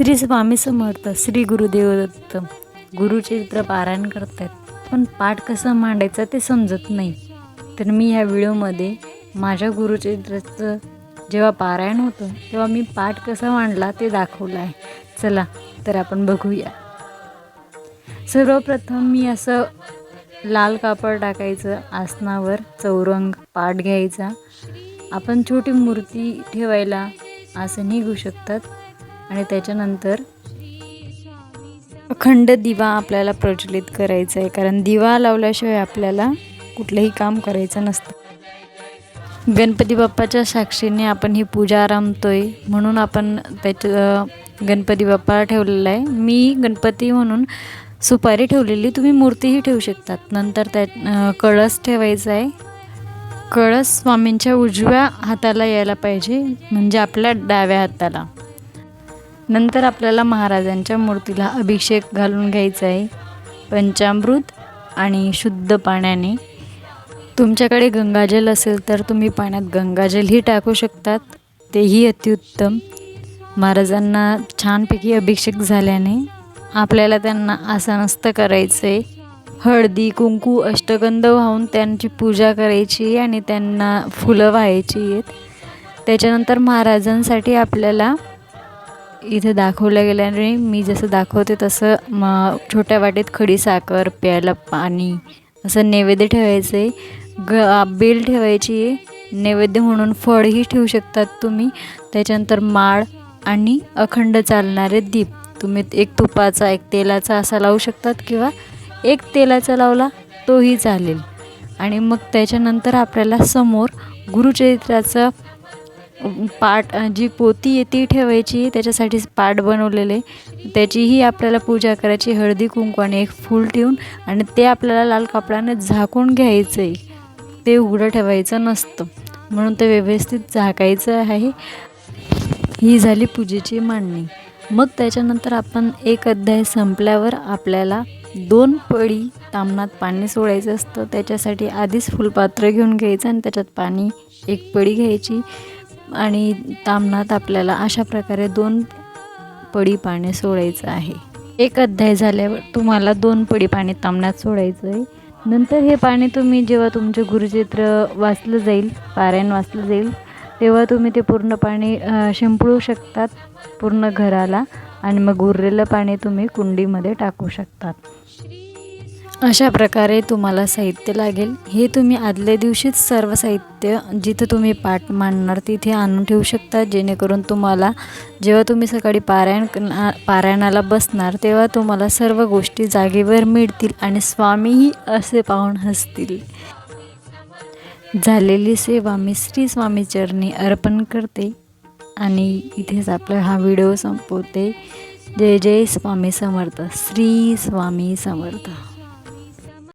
श्री स्वामी समर्थ, श्री गुरुदेव दत्त. गुरुचरित्र पारायण करतात, पण पाठ कसं मांडायचं ते समजत नाही. तर मी ह्या व्हिडिओमध्ये माझ्या गुरुचरित्राचं जेव्हा पारायण होतं तेव्हा मी पाठ कसा मांडला ते दाखवलं आहे. चला तर आपण बघूया. सर्वप्रथम मी असं लाल कापड टाकायचं आसनावर, चौरंग पाठ घ्यायचा. आपण छोटी मूर्ती ठेवायला असं निघू शकतात. आणि त्याच्यानंतर अखंड दिवा आपल्याला प्रज्वलित करायचा आहे, कारण दिवा लावल्याशिवाय आपल्याला कुठलंही काम करायचं नसतं. गणपती बाप्पाच्या साक्षीने आपण ही पूजा आरंभतोय, म्हणून आपण गणपती बाप्पा ठेवलेला आहे. मी गणपती म्हणून सुपारी ठेवलेली, तुम्ही मूर्तीही ठेवू शकतात. नंतर कळस ठेवायचा आहे. कळस स्वामींच्या उजव्या हाताला यायला पाहिजे, म्हणजे आपल्या डाव्या हाताला. नंतर आपल्याला महाराजांच्या मूर्तीला अभिषेक घालून घ्यायचा आहे पंचामृत आणि शुद्ध पाण्याने. तुमच्याकडे गंगाजल असेल तर तुम्ही पाण्यात गंगाजलही टाकू शकतात, तेही अतिउत्तम. महाराजांना छानपैकी अभिषेक झाल्याने आपल्याला त्यांना आसनस्थ करायचं आहे. हळदी कुंकू अष्टगंध वाहून त्यांची पूजा करायची आणि त्यांना फुलं वाहायची आहेत. त्याच्यानंतर महाराजांसाठी आपल्याला इथे दाखवल्या गेल्याने मी जसं दाखवते तसं छोट्या वाटीत खडी साखर, प्यायला पाणी, असं नैवेद्य ठेवायचं आहे. बेल ठेवायची आहे नैवेद्य म्हणून. फळही ठेवू शकतात तुम्ही. त्याच्यानंतर माळ आणि अखंड चालणारे दीप. तुम्ही एक तुपाचा एक तेलाचा असा लावू शकतात, किंवा एक तेलाचा लावला तोही चालेल. आणि मग त्याच्यानंतर आपल्याला समोर गुरुचरित्राचं पाठ जी पोती आहे ती ठेवायची. त्याच्यासाठी पाठ बनवलेले, त्याचीही आपल्याला पूजा करायची हळदी कुंकू आणि एक फूल ठेवून. आणि ते आपल्याला लाल कापडाने झाकून घ्यायचं आहे, ते उघडं ठेवायचं नसतं, म्हणून ते व्यवस्थित झाकायचं आहे. ही झाली पूजेची मांडणी. मग त्याच्यानंतर आपण एक अध्याय संपल्यावर आपल्याला 2 पळी ताम्हणात पाणी सोडायचं असतं. त्याच्यासाठी आधीच फुलपात्र घेऊन घ्यायचं आणि त्याच्यात पाणी 1 पळी घ्यायची आणि ताम्हणात आपल्याला अशा प्रकारे 2 पळी पाणी सोडायचं आहे. एक अध्याय झाल्यावर तुम्हाला 2 पळी पाणी ताम्हणात सोडायचं आहे. नंतर हे पाणी तुम्ही जेव्हा तुमचे गुरुचरित्र वाचलं जाईल, पारायण वाचलं जाईल, तेव्हा तुम्ही ते पूर्ण पाणी शिंपडू शकतात पूर्ण घराला. आणि मग उरलेलं पाणी तुम्ही कुंडीमध्ये टाकू शकतात. अशा प्रकारे तुम्हाला साहित्य लागेल. हे तुम्ही आदल्या दिवशीच सर्व साहित्य जिथं तुम्ही पाठ मांडणार तिथे आणून ठेवू शकता, जेणेकरून तुम्हाला जेव्हा तुम्ही सकाळी पारायणाला बसणार तेव्हा तुम्हाला सर्व गोष्टी जागेवर मिळतील आणि स्वामीही असे पाहून हसतील. झालेली सेवा मी श्री स्वामी चरणी अर्पण करते आणि इथेच आपला हा व्हिडिओ संपवते. जय जय स्वामी समर्थ. श्री स्वामी समर्थ.